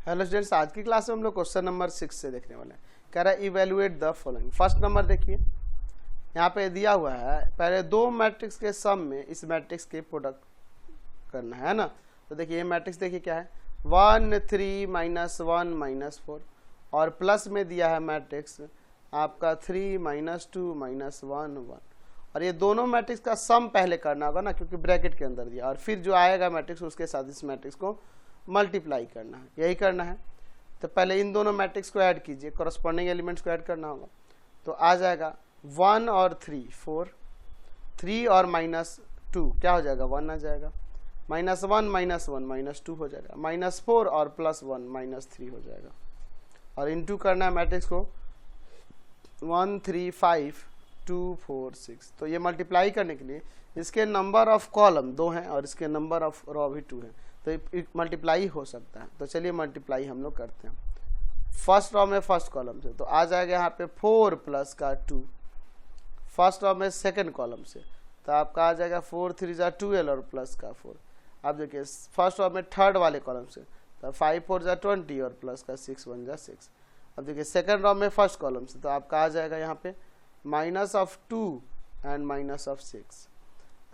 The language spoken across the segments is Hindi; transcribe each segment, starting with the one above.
हेलो स्टूडेंट्स, आज की क्लास में हम लोग क्वेश्चन नंबर 6 से देखने वाले हैं। कह रहा है evaluate the following. First number देखिए, यहाँ पे दिया हुआ है पहले दो मैट्रिक्स के सम में इस मैट्रिक्स के प्रोडक्ट करना है ना। तो देखिए ये मैट्रिक्स देखिए क्या है, 1 3 -1 -4 और प्लस में दिया है मैट्रिक्स आपका 3 -2 -1 1 और ये दोनों मैट्रिक्स का सम पहले करना होगा ना, क्योंकि ब्रैकेट के अंदर दिया और फिर जो आएगा मैट्रिक्स उसके साथ इस मैट्रिक्स को मल्टीप्लाई करना है, यही करना है। तो पहले इन दोनों मैट्रिक्स को ऐड कीजिए, कॉरस्पॉन्डिंग एलिमेंट्स को ऐड करना होगा। तो आ जाएगा 1 और 3 4, 3 और -2 क्या हो जाएगा 1 आ जाएगा, -1 -1 -2 हो जाएगा, -4 और +1 -3 हो जाएगा। और इनटू करना है मैट्रिक्स को 1 3 5 2 4 6। तो ये मल्टीप्लाई करने के लिए इसके नंबर ऑफ कॉलम 2 हैं और इसके नंबर ऑफ रो भी 2 है, तो मल्टीप्लाई हो सकता है। तो चलिए मल्टीप्लाई हम लोग करते हैं फर्स्ट रो में फर्स्ट कॉलम से। तो आ जाएगा यहाँ पे 4 + का 2 फर्स्ट रो में सेकंड कॉलम से, तो आपका आ जाएगा 4 3 = 12 और प्लस का 4। अब देखिए फर्स्ट रो में थर्ड वाले कॉलम से, तो 5 4 = 20 और प्लस का 6 1 = 6। अब देखिए सेकंड रो में फर्स्ट कॉलम से, तो आपका आ जाएगा यहाँ पे -2 एंड -6।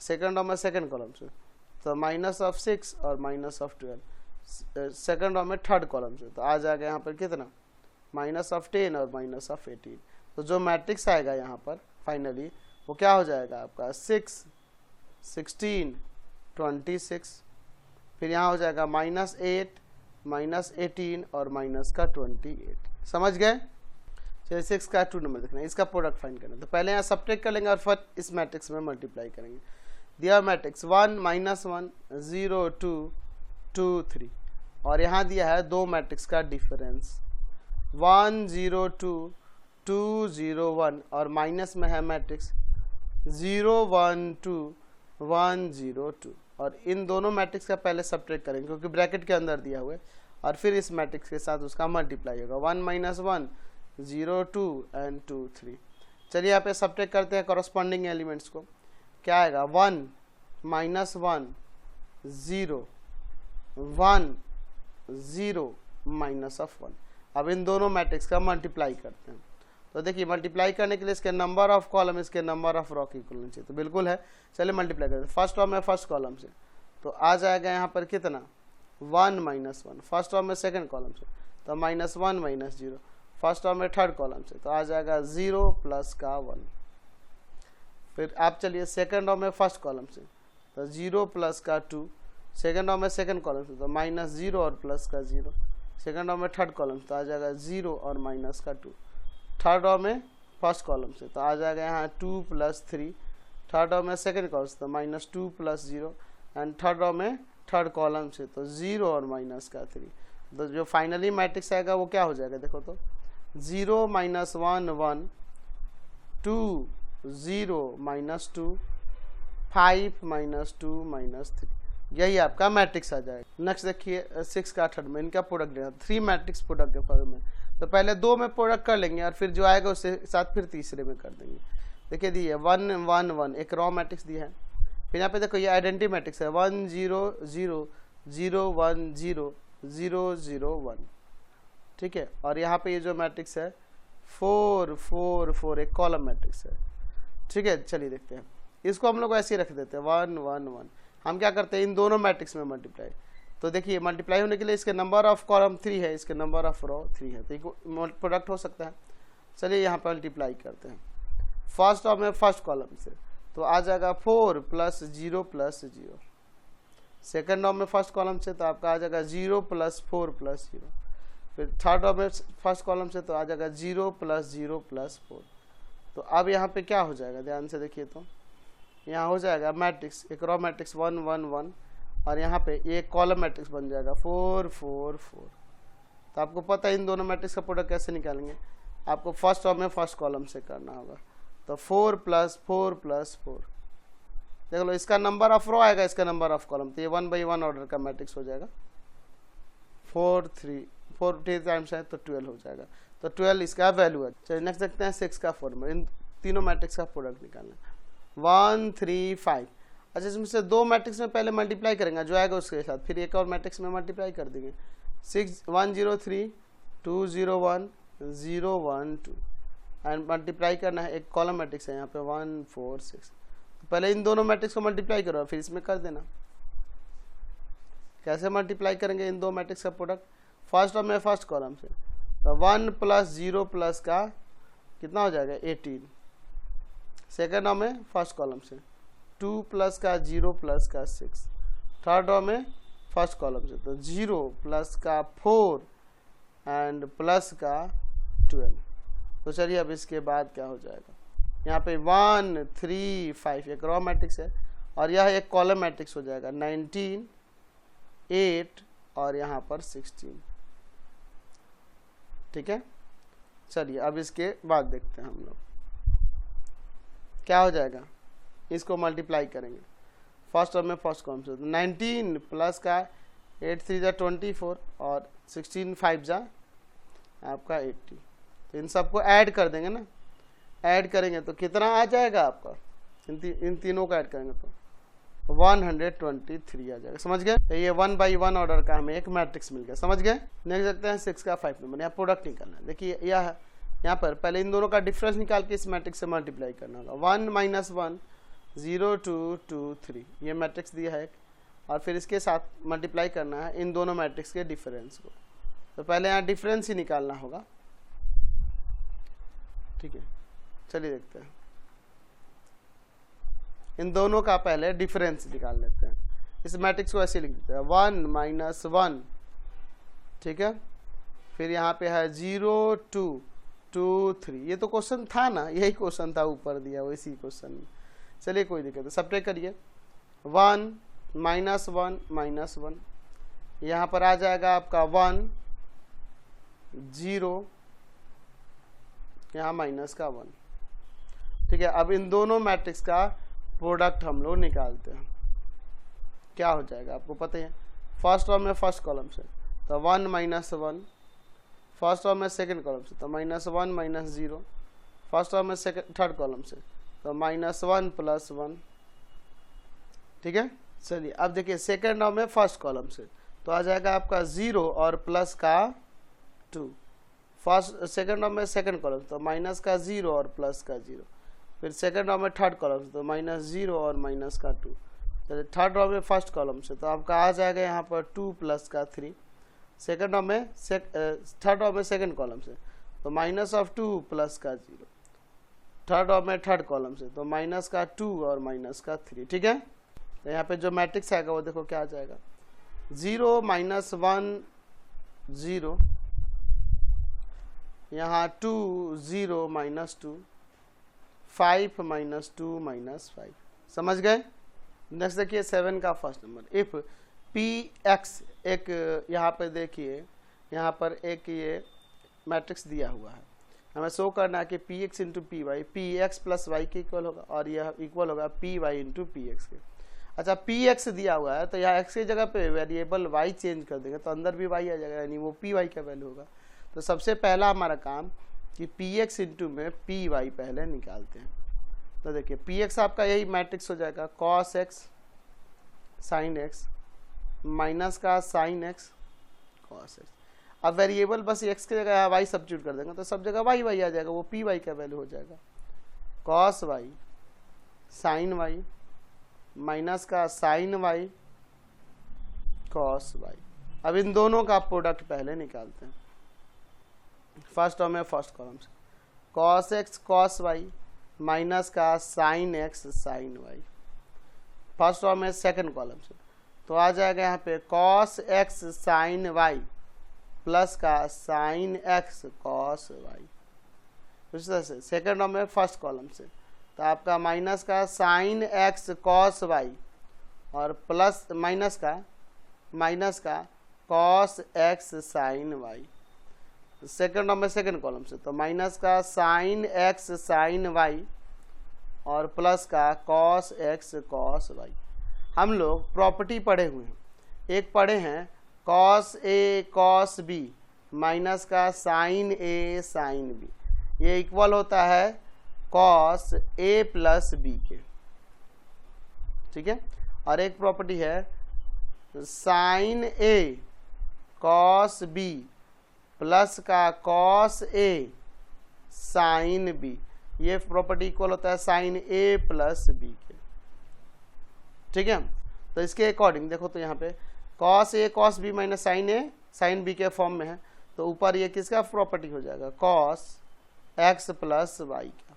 सेकंड रो में सेकंड कॉलम से, तो -6 और -12। सेकंड रो में थर्ड कॉलम से, तो आ जाएगा यहाँ पर कितना -10 और -18। तो जो मैट्रिक्स आएगा यहाँ पर फाइनली वो क्या हो जाएगा आपका 6 16 26। फिर यहाँ हो जाएगा -8 -18 और -28। समझ गए। चलिए 6 का 2 नंबर देखना है, इसका प्रोडक्ट फाइंड करना है। तो पहले यहाँ सब्ट्रैक्ट कर लेंगे और फिर इस मैट्रिक्स में मल्टीप्लाई करेंगे। दिया मैट्रिक्स 1 -1 0 2 2 3 और यहाँ दिया है दो मैट्रिक्स का डिफरेंस 1 0 2 2 0 1 और माइनस में है मैट्रिक्स 0 1 2 1 0 2 और इन दोनों मैट्रिक्स का पहले सब्ट्रैक्ट करेंगे क्योंकि ब्रैकेट के अंदर दिया हुआ है और फिर इस मैट्रिक्स के साथ उसका मल्टीप्लाई होगा 1 -1 0 2 एंड 2 3। चलिए यहाँ पे सब्ट्रैक्ट करते हैं कॉरस्पॉन्डिंग एलिमेंट्स को। क्या आएगा 1 -1 0 1 0 -1। अब इन दोनों मैट्रिक्स का मल्टीप्लाई करते हैं। तो देखिए मल्टीप्लाई करने के लिए इसके नंबर ऑफ कॉलम इसके नंबर ऑफ रो की इक्वल होना चाहिए, तो बिल्कुल है। चलिए मल्टीप्लाई करते हैं फर्स्ट रो में फर्स्ट कॉलम से, तो आ जाएगा यहाँ पर कितना 1 -1। फर्स्ट रो में सेकंड कॉलम से, तो -1 -0। फर्स्ट रो में थर्ड कॉलम से, तो आ जाएगा 0 प्लस का 1। फिर आप चलिए सेकंड रो में फर्स्ट कॉलम से, तो 0 प्लस का 2। सेकंड रो में सेकंड कॉलम से, तो -0 और प्लस का 0। सेकंड रो में थर्ड कॉलम से, तो आ जाएगा 0 और माइनस का 2। थर्ड रो में फर्स्ट कॉलम से, तो आ जाएगा यहाँ 2 + 3। थर्ड रो में सेकंड कॉलम से, तो -2 + 0 एंड थर्ड रो में थर्ड कॉलम से, तो 0 और माइनस का 3। तो जो फाइनली मैट्रिक्स आएगा वो क्या हो जाएगा देखो, तो 0 -1 1 2 0 -2 5 -2 -3, यही आपका मैट्रिक्स आ जाएगा। नेक्स्ट देखिए 6 का थर्ड में इनका प्रोडक्ट देना, 3 मैट्रिक्स प्रोडक्ट है फर्स्ट में, तो पहले 2 में प्रोडक्ट कर लेंगे और फिर जो आएगा उसके साथ फिर तीसरे में कर देंगे। देखिए दिए 1 1 1 एक रॉ मैट्रिक्स दिया है। फिर यहाँ पे देखो ये आइडेंटिटी मैट्रिक्स है 1 0 0 0 1 0 0 0 1, ठीक है। और यहाँ पे ये जो मैट्रिक्स है 4 4 4 एक कॉलम मैट्रिक्स है, ठीक है। चलिए देखते हैं, इसको हम लोग ऐसे ही रख देते हैं 1 1 1। हम क्या करते हैं इन दोनों मैट्रिक्स में मल्टीप्लाई। तो देखिए मल्टीप्लाई होने के लिए इसके नंबर ऑफ कॉलम 3 है, इसके नंबर ऑफ रो 3 है, तो प्रोडक्ट हो सकता है। चलिए यहाँ पर मल्टीप्लाई करते हैं फर्स्ट रो में फर्स्ट कॉलम से, तो आ जाएगा 4 + 0 + 0। सेकेंड रो में फर्स्ट कॉलम से, तो आपका आ जाएगा 0 + 4 + 0। फिर थर्ड रो में फर्स्ट कॉलम से, तो आ जाएगा 0 + 0 + 4। तो अब यहाँ पे क्या हो जाएगा ध्यान से देखिए, तो यहाँ हो जाएगा मैट्रिक्स एक रो मैट्रिक्स 1 1 1 और यहाँ पे एक कॉलम मैट्रिक्स बन जाएगा 4 4 4। तो आपको पता है इन दोनों मैट्रिक्स का प्रोडक्ट कैसे निकालेंगे, आपको फर्स्ट रो में फर्स्ट कॉलम से करना होगा। तो 4 + 4 + 4, देख लो इसका नंबर ऑफ रो आएगा इसका नंबर ऑफ कॉलम, तो ये 1 by 1 ऑर्डर का मैट्रिक्स हो जाएगा। 4 टाइम्स है तो 12 हो जाएगा, तो 12 इसका वैल्यू है। चलिए नेक्स्ट देखते हैं 6 का फॉर्मूला, इन तीनों मैट्रिक्स का प्रोडक्ट निकालना है 1 3 5। अच्छा इसमें से दो मैट्रिक्स में पहले मल्टीप्लाई करेंगे, जो आएगा उसके साथ फिर एक और मैट्रिक्स में मल्टीप्लाई कर देंगे 103 201 012 एंड मल्टीप्लाई करना है, एक कॉलम मैट्रिक्स है यहाँ पे 1 4 6। तो पहले इन दोनों मैट्रिक्स को मल्टीप्लाई करो फिर इसमें कर देना। कैसे मल्टीप्लाई करेंगे इन दो मैट्रिक्स का प्रोडक्ट? फर्स्ट टर्म में फर्स्ट कॉलम से, तो 1 प्लस 0 प्लस का कितना हो जाएगा 18। सेकेंड टर्म में फर्स्ट कॉलम से 2 प्लस का 0 प्लस का 6। थर्ड टर्म में फर्स्ट कॉलम से, तो 0 प्लस का 4 एंड प्लस का 12। तो चलिए अब इसके बाद क्या हो जाएगा, यहाँ पे 1 3 5 एक रॉ मैट्रिक्स है और यह एक कॉलम मैट्रिक्स हो जाएगा 19 8 और यहाँ पर 16। ठीक है, चलिए अब इसके बाद देखते हैं हम लोग क्या हो जाएगा। इसको मल्टीप्लाई करेंगे फर्स्ट टर्म में फर्स्ट कॉलम से, तो 19 प्लस का 8 3 जा 24 और 16 5 जा आपका 80। तो इन सबको ऐड कर देंगे ना, ऐड करेंगे तो कितना आ जाएगा आपका, इन तीनों को ऐड करेंगे तो 123 आ जाएगा। समझ गए? तो ये 1 by 1 ऑर्डर का हमें एक मैट्रिक्स मिल गया। समझ गए? नेक्स्ट देखते हैं 6 का 5 नंबर, यहाँ प्रोडक्ट निकालना है। देखिए यहाँ पर पहले इन दोनों का डिफरेंस निकाल के इस मैट्रिक्स से मल्टीप्लाई करना होगा। 1 - 1 0 2 2 3 ये मैट्रिक्स दिया है और फिर इसके साथ मल्टीप्लाई करना है इन दोनों मैट्रिक्स के डिफरेंस को। तो पहले यहाँ डिफरेंस ही निकालना होगा। ठीक है, चलिए देखते हैं इन दोनों का पहले डिफरेंस निकाल लेते हैं। इस मैट्रिक्स को ऐसे लिख देते हैं 1 - 1। ठीक है, फिर यहाँ पे है 0 2 2 3। ये तो क्वेश्चन था ना, यही क्वेश्चन था ऊपर दिया हुआ इसी क्वेश्चन में। चलिए कोई दिक्कत नहीं, सब्ट्रैक्ट करिए। 1 - 1 - 1 यहाँ पर आ जाएगा आपका 1 0 यहाँ माइनस का 1। ठीक है, अब इन दोनों मैट्रिक्स का प्रोडक्ट हम लोग निकालते हैं। क्या हो जाएगा आपको पता है, फर्स्ट टर्म में फर्स्ट कॉलम से तो 1 - 1, फर्स्ट टर्म में सेकंड कॉलम से तो -1 - 0, फर्स्ट टर्म में थर्ड कॉलम से तो -1 + 1। ठीक है, चलिए अब देखिए सेकंड टर्म में फर्स्ट कॉलम से तो आ जाएगा आपका 0 और प्लस का 2। फर्स्ट सेकंड टर्म में सेकंड कॉलम तो माइनस का 0 और प्लस का 0। फिर सेकंड रॉ में थर्ड कॉलम से तो -0 और माइनस का 2। चलिए थर्ड रॉ में फर्स्ट कॉलम से तो आपका आ जाएगा यहाँ पर 2 प्लस का 3। सेकंड रॉ में थर्ड रॉ में सेकंड कॉलम से तो -2 प्लस का 0। थर्ड रॉ में थर्ड कॉलम से तो माइनस का 2 और माइनस का 3। ठीक है, तो यहाँ पे जो मैट्रिक्स आएगा वो देखो क्या आ जाएगा, 0 - 1 0, यहाँ 2 0 -2 5 - 2 -5। समझ गए? नेक्स्ट देखिए 7 का फर्स्ट नंबर। इफ Px एक यहाँ पे देखिए यहाँ पर एक ये मैट्रिक्स दिया हुआ है, हमें शो करना है कि Px × Py Px + y के इक्वल होगा और यह इक्वल होगा Py × Px के। अच्छा Px दिया हुआ है तो यहाँ x की जगह पे वेरिएबल y चेंज कर देंगे तो अंदर भी y आ जाएगा, यानी वो Py का वैल्यू होगा। तो सबसे पहला हमारा काम कि Px × में Py पहले निकालते हैं। तो देखिए Px आपका यही मैट्रिक्स हो जाएगा cos x sin x minus का sin x cos x। अब वेरिएबल बस x की जगह y सब्स्टिट्यूट कर देंगे तो सब जगह y आ जाएगा, वो Py का वैल्यू हो जाएगा cos y sin y minus का sin y cos y। अब इन दोनों का प्रोडक्ट पहले निकालते हैं। फर्स्ट टर्म में फर्स्ट कॉलम से cos x cos y minus का sin x sin y। First term में सेकंड कॉलम से तो आ जाएगा यहाँ पे cos x sin y plus का sin x cos y। उसी तरह से सेकंड टर्म में फर्स्ट कॉलम से तो आपका माइनस का sin x cos y और प्लस माइनस का cos x sin y। Second term में सेकंड कॉलम से तो माइनस का sin x sin y और प्लस का cos x cos y। हम लोग प्रॉपर्टी पढ़े हुए हैं, एक पढ़े हैं cos a cos b minus का sin a sin b, ये इक्वल होता है cos a + b के। ठीक है, और एक प्रॉपर्टी है sin a cos B plus का कॉस ए साइन बी, ये प्रॉपर्टी इक्वल होता है साइन ए प्लस बी के। ठीक है, तो इसके अकॉर्डिंग देखो तो यहाँ पे cos A cos B minus sign A sine B के फॉर्म में है, तो ऊपर ये किसका प्रॉपर्टी हो जाएगा, कॉस एक्स प्लस वाई का।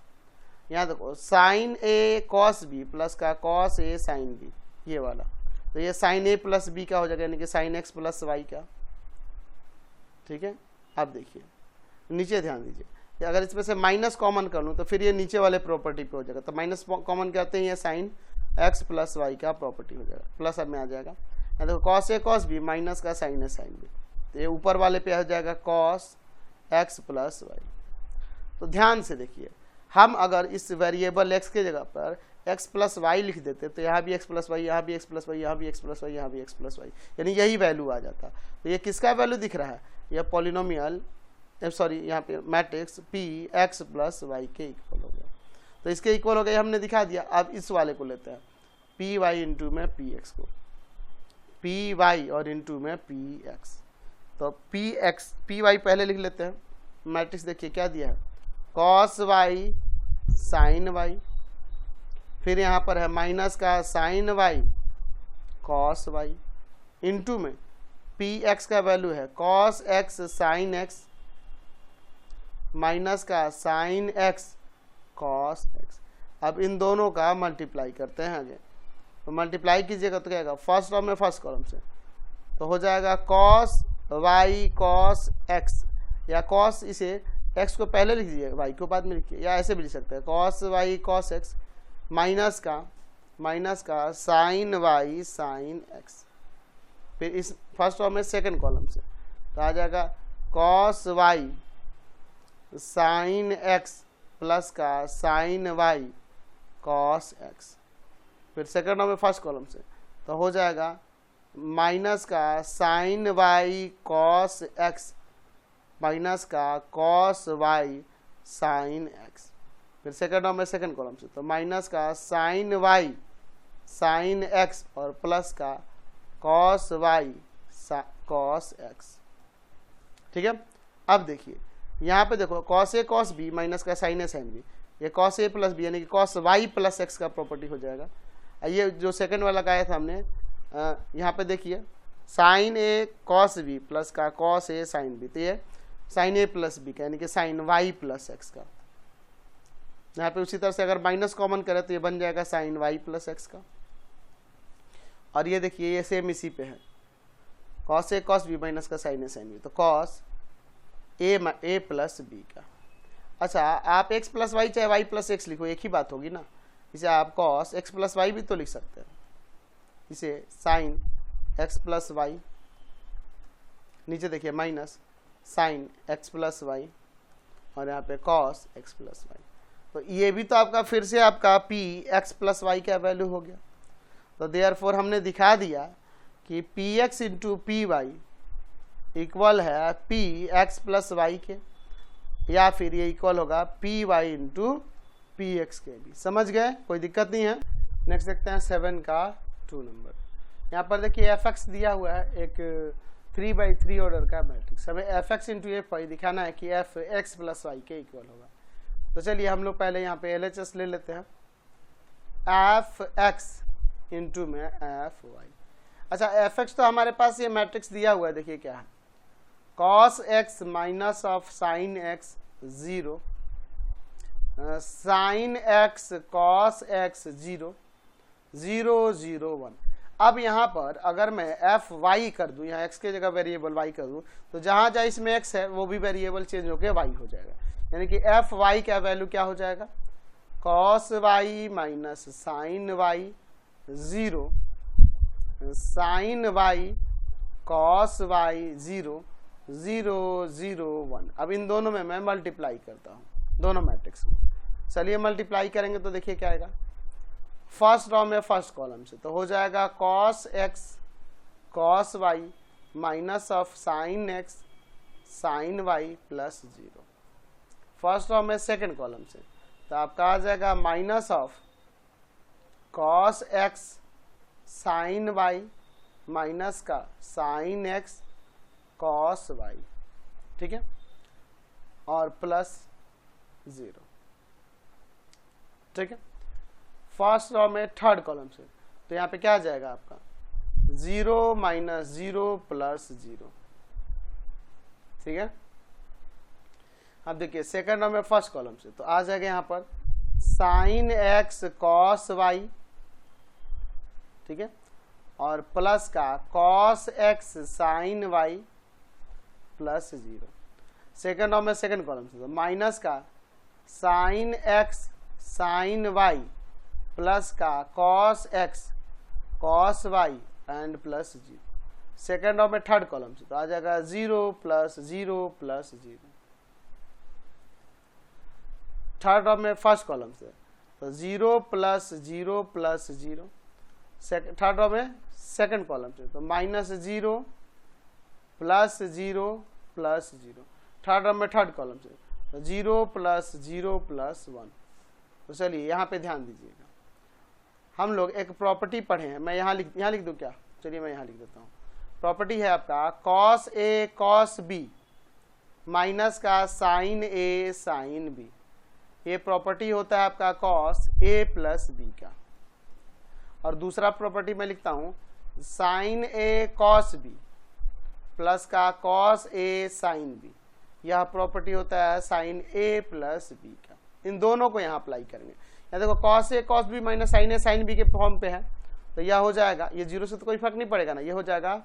यहाँ देखो साइन ए कॉस बी प्लस का कॉस ए साइन बी, ये वाला, तो ये साइन ए प्लस बी का हो जाएगा, यानी कि साइन एक्स प्लस वाई का। ठीक है, अब देखिए नीचे ध्यान दीजिए, अगर इसमें से माइनस कॉमन कर लूँ तो फिर ये नीचे वाले प्रॉपर्टी पे हो जाएगा, तो माइनस कॉमन करते हैं ये साइन एक्स प्लस वाई का प्रॉपर्टी हो जाएगा, प्लस अब में आ जाएगा। देखो cos A cos B minus का साइन ए साइन बी, तो ये ऊपर वाले पे हो जाएगा कॉस एक्स प्लस वाई। तो ध्यान से देखिए, हम अगर इस वेरिएबल x के जगह पर x प्लस वाई लिख देते तो यहाँ भी x प्लस वाई, यहाँ भी x प्लस वाई, यहाँ भी x प्लस वाई, यहाँ भी x प्लस वाई, यानी यही वैल्यू आ जाता। तो ये किसका वैल्यू दिख रहा है, यह पॉलिनोमियल सॉरी यहाँ पे matrix p x plus Y के इक्वल हो गया। तो इसके इक्वल हो गया, हमने दिखा दिया। अब इस वाले को लेते हैं पी वाई इंटू में पी एक्स को, पी वाई और इंटू में पी एक्स, तो पी वाई पहले लिख लेते हैं। मैट्रिक्स देखिए क्या दिया है, कॉस वाई साइन वाई, फिर यहाँ पर है माइनस का sine Y cos Y, into में पी एक्स का वैल्यू है cos x sine X minus का साइन एक्स कॉस एक्स। अब इन दोनों का मल्टीप्लाई करते हैं आगे, तो मल्टीप्लाई कीजिएगा तो क्या आएगा, फर्स्ट रो में फर्स्ट कॉलम से, तो हो जाएगा कॉस वाई कॉस एक्स, या कॉस इसे एक्स को पहले लिख दीजिए वाई को बाद में लिखिए, या ऐसे भी लिख सकते हैं cos Y cos X minus का साइन वाई साइन एक्स, फिर इस फर्स्ट रो में सेकंड कॉलम से तो आ जाएगा cos Y sine X plus का साइन वाई कॉस एक्स, फिर सेकंड रो में फर्स्ट कॉलम से तो हो जाएगा माइनस का sine Y cos X minus का कॉस वाई साइन एक्स, फिर सेकंड रो में सेकंड कॉलम से तो माइनस का साइन वाई साइन एक्स और प्लस का कॉस वाई कॉस एक्स। ठीक है, अब देखिए यहाँ पे देखो cos A cos B minus का साइन ए साइन बी, ये कॉस ए प्लस बी यानी कि कॉस वाई प्लस एक्स का प्रॉपर्टी हो जाएगा। ये जो सेकंड वाला का आया था हमने, यहाँ पे देखिए साइन ए कॉस बी प्लस का कॉस ए साइन बी, तो ये साइन ए प्लस बी का यानी कि साइन वाई प्लस एक्स का। यहाँ पे उसी तरह से अगर माइनस कॉमन करें तो ये बन जाएगा साइन वाई प्लस एक्स का। और ये देखिए ये सेम इसी पे है, cos A cos B minus का साइन ए साइन बी, तो कॉस ए प्लस बी का। अच्छा, आप एक्स प्लस वाई चाहे वाई प्लस एक्स लिखो, एक ही बात होगी ना। इसे आप कॉस एक्स प्लस वाई भी तो लिख सकते हैं, इसे साइन एक्स प्लस वाई, नीचे देखिए minus sine X plus Y और यहाँ पे कॉस एक्स प्लस वाई। तो ये भी तो आपका फिर से आपका पी एक्स प्लस वाई का वैल्यू हो गया। तो देयरफॉर हमने दिखा दिया कि P X into P Y equal है पी एक्स प्लस वाई के, या फिर ये इक्वल होगा P Y into P X के भी। समझ गए, कोई दिक्कत नहीं है। नेक्स्ट देखते हैं 7 का 2 नंबर। यहाँ पर देखिए एफ एक्स दिया हुआ है, एक 3/3 ऑर्डर का मैट्रिक्स। हमें F X into F Y दिखाना है कि एफ एक्स प्लस वाई के इक्वल होगा। तो चलिए हम लोग पहले यहाँ पे LHS ले लेते हैं, एफ एक्स इंटू में एफ वाई। अच्छा, एफ एक्स तो हमारे पास ये मैट्रिक्स दिया हुआ है, देखिए क्या है, cos X minus of sine x 0, sign X cos x 0, 0 0 1। अब यहाँ पर अगर मैं एफ वाई कर दूँ, यहाँ एक्स के जगह वेरिएबल वाई कर दूँ, तो जहाँ जहाँ इसमें एक्स है वो भी वेरिएबल चेंज होकर वाई हो जाएगा। यानी कि एफ वाई का वैल्यू क्या हो जाएगा, cos Y minus sine Y 0, sine Y cos Y 0, 0 0 1। अब इन दोनों में मैं मल्टीप्लाई करता हूँ, दोनों मैट्रिक्स में। चलिए मल्टीप्लाई करेंगे तो देखिए क्या आएगा, फर्स्ट रो में फर्स्ट कॉलम से तो हो जाएगा cos x cos Y minus of sine x sine Y plus 0। First row में सेकंड कॉलम से तो आपका आ जाएगा minus of cos x sine Y minus का साइन एक्स कॉस वाई, ठीक है, और प्लस 0, ठीक है। फर्स्ट रो में थर्ड कॉलम से, तो यहाँ पे क्या आ जाएगा आपका 0 माइनस 0 प्लस 0, ठीक है। अब देखिए सेकंड रो में फर्स्ट कॉलम से, तो आ जाएगा यहाँ पर साइन एक्स कॉस वाई, ठीक है, और प्लस का cos x sine Y plus 0। Second row में सेकंड कॉलम से, तो माइनस का sine x sine Y plus का cos x cos y and plus 0। Second row में थर्ड कॉलम से, तो आ जाएगा 0 प्लस 0 प्लस 0। थर्ड रो में फर्स्ट कॉलम से, तो 0 प्लस 0 प्लस 0। थर्ड रो में सेकंड कॉलम से, तो minus 0 plus 0 plus 0। Third row में थर्ड कॉलम से, तो 0 प्लस 0 प्लस 1। तो चलिए यहाँ पे ध्यान दीजिएगा, हम लोग एक प्रॉपर्टी पढ़े हैं, मैं यहाँ लिख दूँ क्या, चलिए मैं यहाँ लिख देता हूँ। प्रॉपर्टी है आपका cos A cos B minus का साइन ए साइन बी। ये प्रॉपर्टी होता है आपका कॉस ए प्लस बी का। और दूसरा प्रॉपर्टी मैं लिखता हूँ साइन ए कॉस बी प्लस का कॉस ए साइन बी। यह प्रॉपर्टी होता है साइन ए प्लस बी का। इन दोनों को यहाँ अप्लाई करेंगे। यहाँ देखो cos A cos B minus sign A sine B के फॉर्म पे है, तो यह हो जाएगा, ये 0 से तो कोई फर्क नहीं पड़ेगा ना, ये हो जाएगा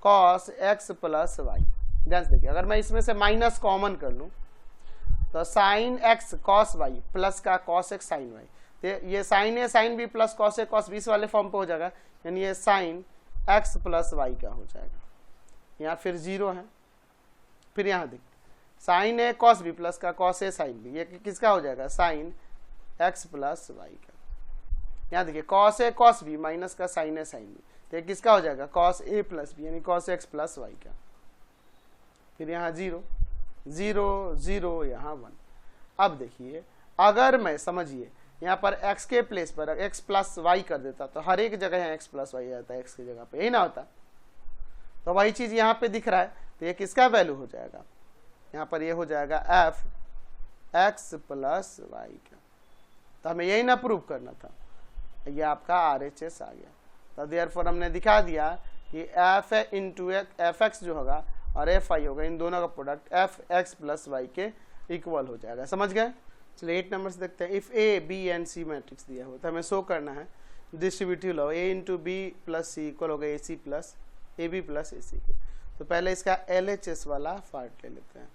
कॉस एक्स प्लस वाई। ध्यान से देखिए, अगर मैं इसमें से माइनस कॉमन कर लूँ तो sine X cos Y plus का कॉस एक्स साइन वाई, तो ये sine A sine B plus cos A cos B वाले फॉर्म पे हो जाएगा, यानी ये साइन एक्स प्लस वाई का हो जाएगा। यहाँ फिर 0 है, फिर यहाँ देखिए साइन ए कॉस बी प्लस का कॉस ए साइन बी, ये किसका हो जाएगा साइन एक्स प्लस वाई का। यहाँ देखिए cos A cos B minus का साइन ए साइन बी, तो ये किसका हो जाएगा कॉस ए प्लस बी यानी कॉस एक्स प्लस वाई का। फिर यहाँ 0 0 0 यहाँ 1। अब देखिए अगर मैं समझिए यहाँ पर x के प्लेस पर x प्लस वाई कर देता तो हर एक जगह यहाँ x प्लस वाई आता है, x की जगह पे यही ना होता। तो वही चीज यहाँ पे दिख रहा है, तो ये किसका वैल्यू हो जाएगा, यहाँ पर ये हो जाएगा f x प्लस वाई का। तो हमें यही ना प्रूव करना था, ये आपका RHS आ गया। तो देयरफॉर हमने दिखा दिया कि f इंटू एफ एक्स जो होगा और एफ आई होगा, इन दोनों का product F X plus Y के इक्वल हो जाएगा। समझ गए। चलिए 8 नंबर से देखते हैं। If A B and C matrix दिया हो तो हमें शो करना है distributive law A into B plus C equal होगा A C plus A B plus A C के। तो पहले इसका LHS वाला पार्ट ले लेते हैं,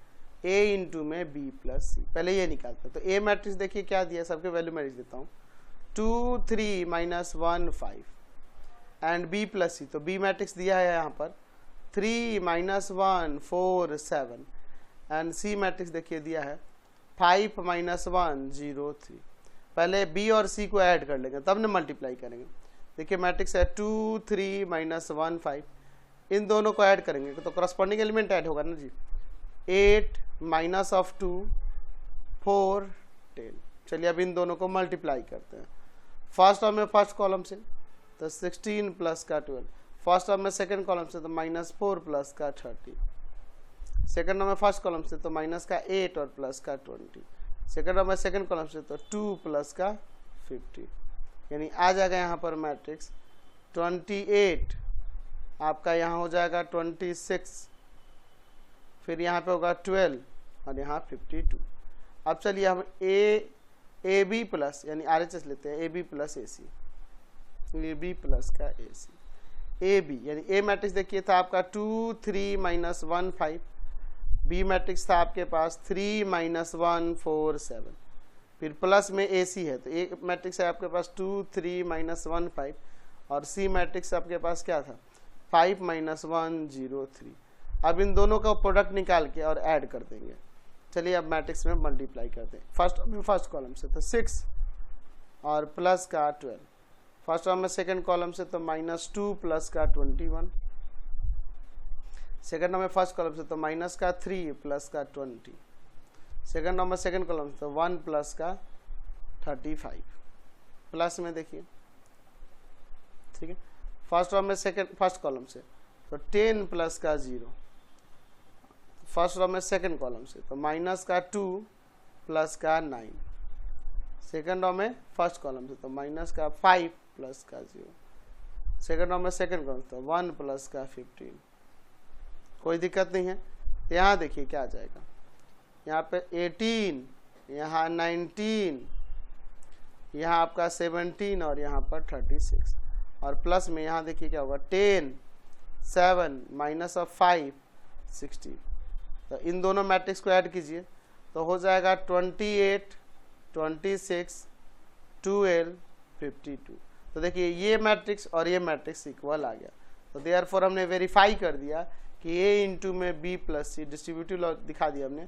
ए इंटू में बी प्लस सी, पहले ये निकालते हैं। तो ए मैट्रिक्स देखिए क्या दिया, सबके वैल्यू मैं लिख देता हूँ 2 3 माइनस 1 5 एंड बी प्लस सी। तो बी मैट्रिक्स दिया है यहाँ पर 3 माइनस 1 4 7 एंड सी मैट्रिक्स देखिए दिया है 5 माइनस 1 0 3। पहले बी और सी को ऐड कर लेंगे तब न मल्टीप्लाई करेंगे। देखिए मैट्रिक्स है 2 3 माइनस 1 5, इन दोनों को ऐड करेंगे तो करस्पॉन्डिंग एलिमेंट ऐड होगा ना जी। 8 माइनस ऑफ 2 4 10। चलिए अब इन दोनों को मल्टीप्लाई करते हैं। फर्स्ट टर्म में फर्स्ट कॉलम से तो 16 प्लस का 12, फर्स्ट टर्म में सेकंड कॉलम से तो माइनस 4 प्लस का 30, सेकंड टर्म में फर्स्ट कॉलम से तो माइनस का 8 और प्लस का 20, सेकंड टर्म में सेकंड कॉलम से तो 2 प्लस का 50, यानी आ जाएगा यहाँ पर मैट्रिक्स 28, आपका यहाँ हो जाएगा 26, फिर यहाँ पे होगा 12 और यहाँ 52। अब चलिए हम ए बी प्लस यानी RHS लेते हैं, A B plus A C, A B plus का ए सी। ए बी यानी ए मैट्रिक्स देखिए था आपका 2 3 माइनस 1 5, बी मैट्रिक्स था आपके पास 3 माइनस 1 4 7, फिर प्लस में ए सी है तो ए मैट्रिक्स है आपके पास 2 3 माइनस 1 5 और सी मैट्रिक्स आपके पास क्या था 5 माइनस 1 0 3। अब इन दोनों का प्रोडक्ट निकाल के और ऐड कर देंगे। चलिए अब मैट्रिक्स में मल्टीप्लाई करते हैं। फर्स्ट कॉलम से तो 6 और प्लस का 12, फर्स्ट टर्म में सेकंड कॉलम से तो माइनस 2 प्लस का 21, सेकंड टर्म में फर्स्ट कॉलम से तो माइनस का 3 प्लस का 20, सेकंड टर्म में सेकंड कॉलम से तो 1 प्लस का 35, प्लस में देखिए ठीक है। फर्स्ट टर्म में फर्स्ट कॉलम से तो 10 प्लस का 0, फर्स्ट रो में सेकंड कॉलम से, तो माइनस का 2 प्लस का 9। सेकंड रो में फर्स्ट कॉलम से, तो माइनस का 5 प्लस का 0। सेकंड रो में सेकंड कॉलम, तो 1 प्लस का 15। कोई दिक्कत नहीं है। यहाँ देखिए क्या आ जाएगा, यहाँ पे 18, यहाँ 19, यहाँ आपका 17 और यहाँ पर 36, और प्लस में यहाँ देखिए क्या होगा 10, 7 माइनस ऑफ 5, 16। तो इन दोनों मैट्रिक्स को ऐड कीजिए तो हो जाएगा 28, 26, 12, 52। तो देखिए ये मैट्रिक्स और ये मैट्रिक्स इक्वल आ गया। तो देयरफॉर हमने वेरीफाई कर दिया कि ए इंटू में बी प्लस सी, डिस्ट्रीब्यूटिव लॉ दिखा दिया हमने,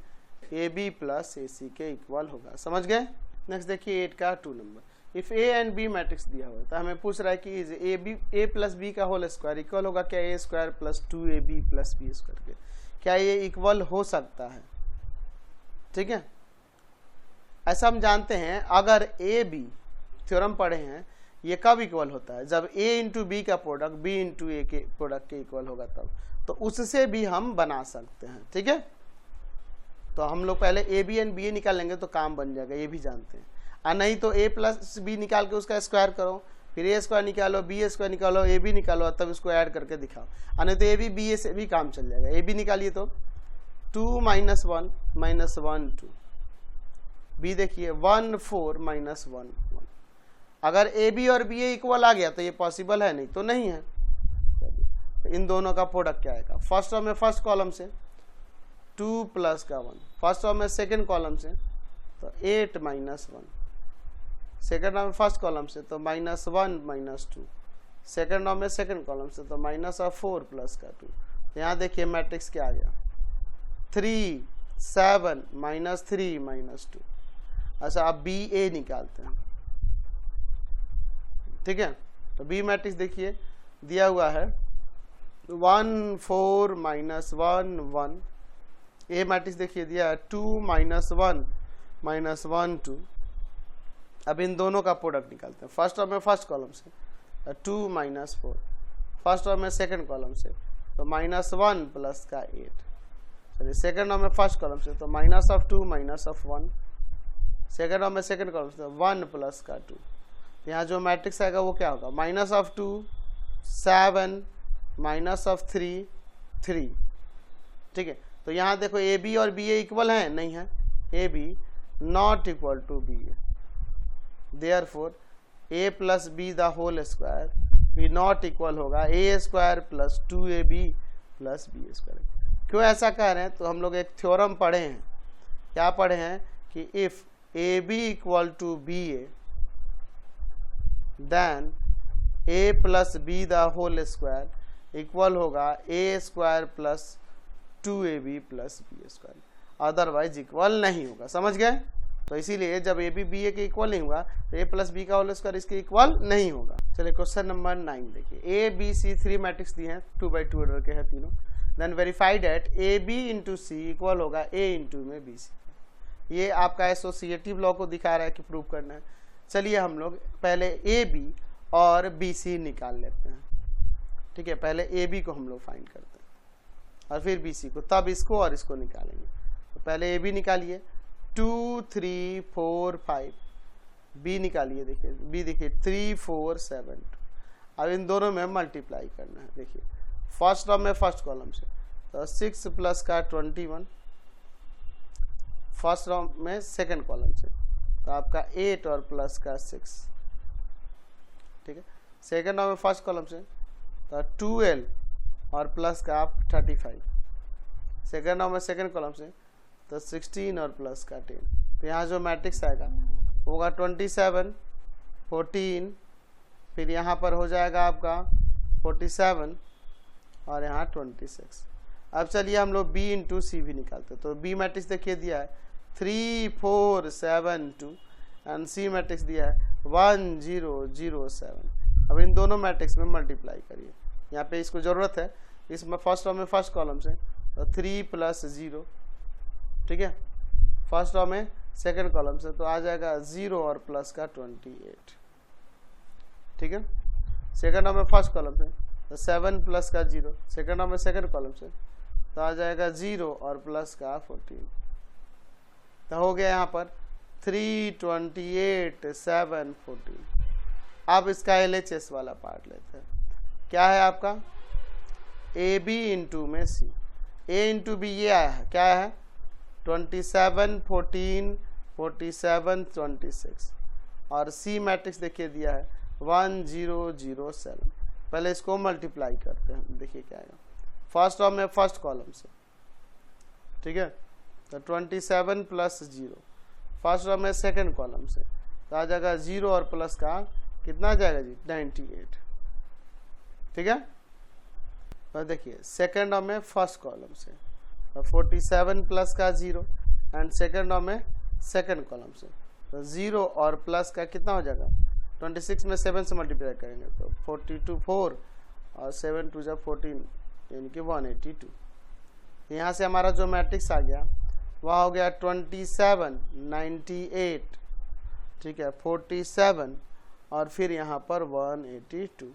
ए बी प्लस ए सी के इक्वल होगा। समझ गए। नेक्स्ट देखिए 8 का 2 number. If A and B matrix दिया हुआ है तो हमें पूछ रहा है कि ए प्लस बी का होल स्क्वायर इक्वल होगा क्या A square plus 2ab plus B square के, क्या ये इक्वल हो सकता है। ठीक है, ऐसा हम जानते हैं अगर ए बी थ्योरम पढ़े हैं, ये कब इक्वल होता है, जब ए इंटू बी का प्रोडक्ट बी इंटू ए के प्रोडक्ट के इक्वल होगा तब, तो उससे भी हम बना सकते हैं। ठीक है, तो हम लोग पहले ए बी एंड बी ए निकाल लेंगे तो काम बन जाएगा, ये भी जानते हैं। और नहीं तो ए प्लस बी निकाल के उसका स्क्वायर करो, फिर ए स्क्वायर निकालो, बी स्क्वायर निकालो, ए बी निकालो, तब इसको ऐड करके दिखाओ। और नहीं तो ए बी बी ए से भी काम चल जाएगा। ए बी निकालिए तो 2 - 1 - 1 2, बी देखिए 1 4 - 1 1। अगर ए बी और बी ए इक्वल आ गया तो ये पॉसिबल है, नहीं तो नहीं है। तो इन दोनों का प्रोडक्ट क्या आएगा, फर्स्ट रो में फर्स्ट कॉलम से 2 प्लस का 1, फर्स्ट रो में सेकंड कॉलम से तो 8 - 1, सेकंड रो में फर्स्ट कॉलम से तो -1 - 2, सेकंड रो में सेकंड कॉलम से तो -4 प्लस का 2। यहाँ देखिए मैट्रिक्स क्या आ गया 3 7 -3 -2। अच्छा अब बी ए निकालते हैं। ठीक है, तो बी मैट्रिक्स देखिए दिया हुआ है 1 4 - 1 1। ए मैट्रिक्स देखिए दिया है 2 - 1 - 1 2। अब इन दोनों का प्रोडक्ट निकालते हैं। फर्स्ट रो में फर्स्ट कॉलम से 2 - 4, फर्स्ट रो में सेकंड कॉलम से तो -1 प्लस का 8। चलिए सेकंड रो में फर्स्ट कॉलम से तो -2 - 1, सेकंड रो में सेकंड कॉलम से तो 1 प्लस का 2। यहाँ जो मैट्रिक्स आएगा वो क्या होगा -2 7 -3 3। ठीक है, तो यहाँ देखो ए बी और बी ए इक्वल है, नहीं है, A B not equal to B A, therefore A plus B the whole square भी नॉट इक्वल होगा A square plus 2ab plus B square. क्यों ऐसा कह रहे हैं, तो हम लोग एक थ्योरम पढ़े हैं। क्या पढ़े हैं कि if A B equal to B A then A plus B the whole square equal होगा A square plus 2ab plus B square, otherwise equal नहीं होगा। समझ गए। तो इसीलिए जब ए बी बी ए के इक्वल नहीं होगा तो ए प्लस बी का होल स्क्वायर इसके इक्वल नहीं होगा। चलिए क्वेश्चन नंबर 9 देखिए। ए बी सी 3 मैट्रिक्स दिए हैं, 2x2 ऑर्डर के हैं तीनों। Then verify that A B into C equal होगा ए इंटू में बी सी। ये आपका एसोसिएटिव लॉ को दिखा रहा है कि प्रूव करना है। चलिए हम लोग पहले ए बी और बी सी निकाल लेते हैं। ठीक है, पहले ए बी को हम लोग फाइंड करते हैं और फिर बी सी को, तब इसको और इसको निकालेंगे। तो पहले ए बी निकालिए 2 3 4 5, बी निकालिए, देखिए बी देखिए 3 4 7 2। अब इन दोनों में मल्टीप्लाई करना है। देखिए फर्स्ट रो में फर्स्ट कॉलम से तो 6 प्लस का 21, फर्स्ट रो में सेकंड कॉलम से तो आपका 8 और प्लस का 6। ठीक है, सेकंड रो में फर्स्ट कॉलम से तो 12 और प्लस का आप 35, सेकंड रो में सेकंड कॉलम से तो 16 और प्लस का 10। तो यहाँ जो मैट्रिक्स आएगा होगा 27 14, फिर यहाँ पर हो जाएगा आपका 47 और यहाँ 26। अब चलिए हम लोग बी इंटू सी भी निकालते हैं। तो बी मैट्रिक्स देखिए दिया है 3 4 7 2 एंड सी मैट्रिक्स दिया है 1 0 0 7। अब इन दोनों मैट्रिक्स में मल्टीप्लाई करिए। यहाँ पे इसको ज़रूरत है, इसमें फर्स्ट रो में फर्स्ट कॉलम से तो 3 प्लस 0। ठीक है, फर्स्ट रो में सेकंड कॉलम से तो आ जाएगा 0 और प्लस का 28। ठीक है, सेकंड रो में फर्स्ट कॉलम से तो 7 प्लस का 0, सेकंड रो में सेकंड कॉलम से तो आ जाएगा 0 और प्लस का 14, तो हो गया यहाँ पर 3, 28, 7, 14। अब इसका LHS वाला पार्ट लेते हैं। क्या है आपका AB इंटू में C, A इंटू बी ये आया है, क्या है 27, 14, 47, 26, और C मैट्रिक्स देखिए दिया है 1, 0, 0, 7। पहले इसको मल्टीप्लाई करते हैं, देखिए क्या आएगा फर्स्ट रो में फर्स्ट कॉलम से, ठीक है। तो 27 प्लस 0 फर्स्ट रो में सेकंड कॉलम से, तो आ जाएगा 0 और प्लस का कितना आ जाएगा जी 98, ठीक है। तो देखिए सेकंड रो में फर्स्ट कॉलम से, तो 47 प्लस का 0 एंड सेकंड रो में सेकंड कॉलम से, तो 0 और प्लस का कितना हो जाएगा 26 में 7 से मल्टीप्लाई करेंगे तो 42 4 और 7 2 जा 14 यानी कि 182। यहाँ से हमारा जो मैट्रिक्स आ गया वह हो गया 27, 98, ठीक है 47 और फिर यहाँ पर 182।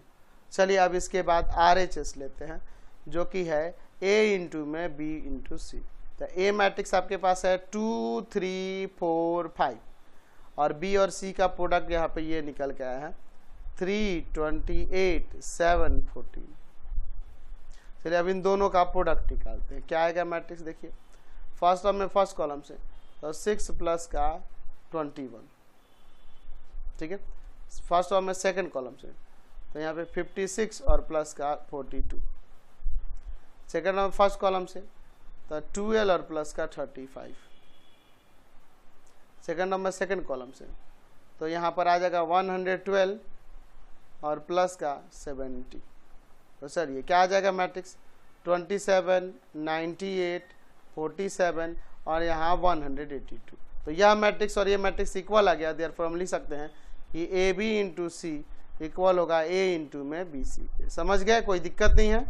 चलिए अब इसके बाद RHS लेते हैं जो कि है A इंटू में B इंटू C। तो A मैट्रिक्स आपके पास है 2, 3, 4, 5 और B और C का प्रोडक्ट यहाँ पे ये निकल के आया है 3, 28, 7, 14। चलिए अब इन दोनों का प्रोडक्ट निकालते हैं। क्या आएगा मैट्रिक्स देखिए फर्स्ट रो में फर्स्ट कॉलम से, तो 6 प्लस का 21, ठीक है। फर्स्ट रो में सेकंड कॉलम से, तो यहाँ पे 56 और प्लस का 42। सेकंड रो में फर्स्ट कॉलम से, तो 12 और प्लस का 35। सेकंड नंबर सेकंड कॉलम से, तो यहाँ पर आ जाएगा 112 और प्लस का 70। तो सर ये क्या आ जाएगा मैट्रिक्स 27, 98, 47 और यहाँ 182। तो यह मैट्रिक्स और ये मैट्रिक्स इक्वल आ गया, देयरफॉर हम लिख सकते हैं कि AB इंटू C इक्वल होगा A इंटू में BC के। समझ गए, कोई दिक्कत नहीं है।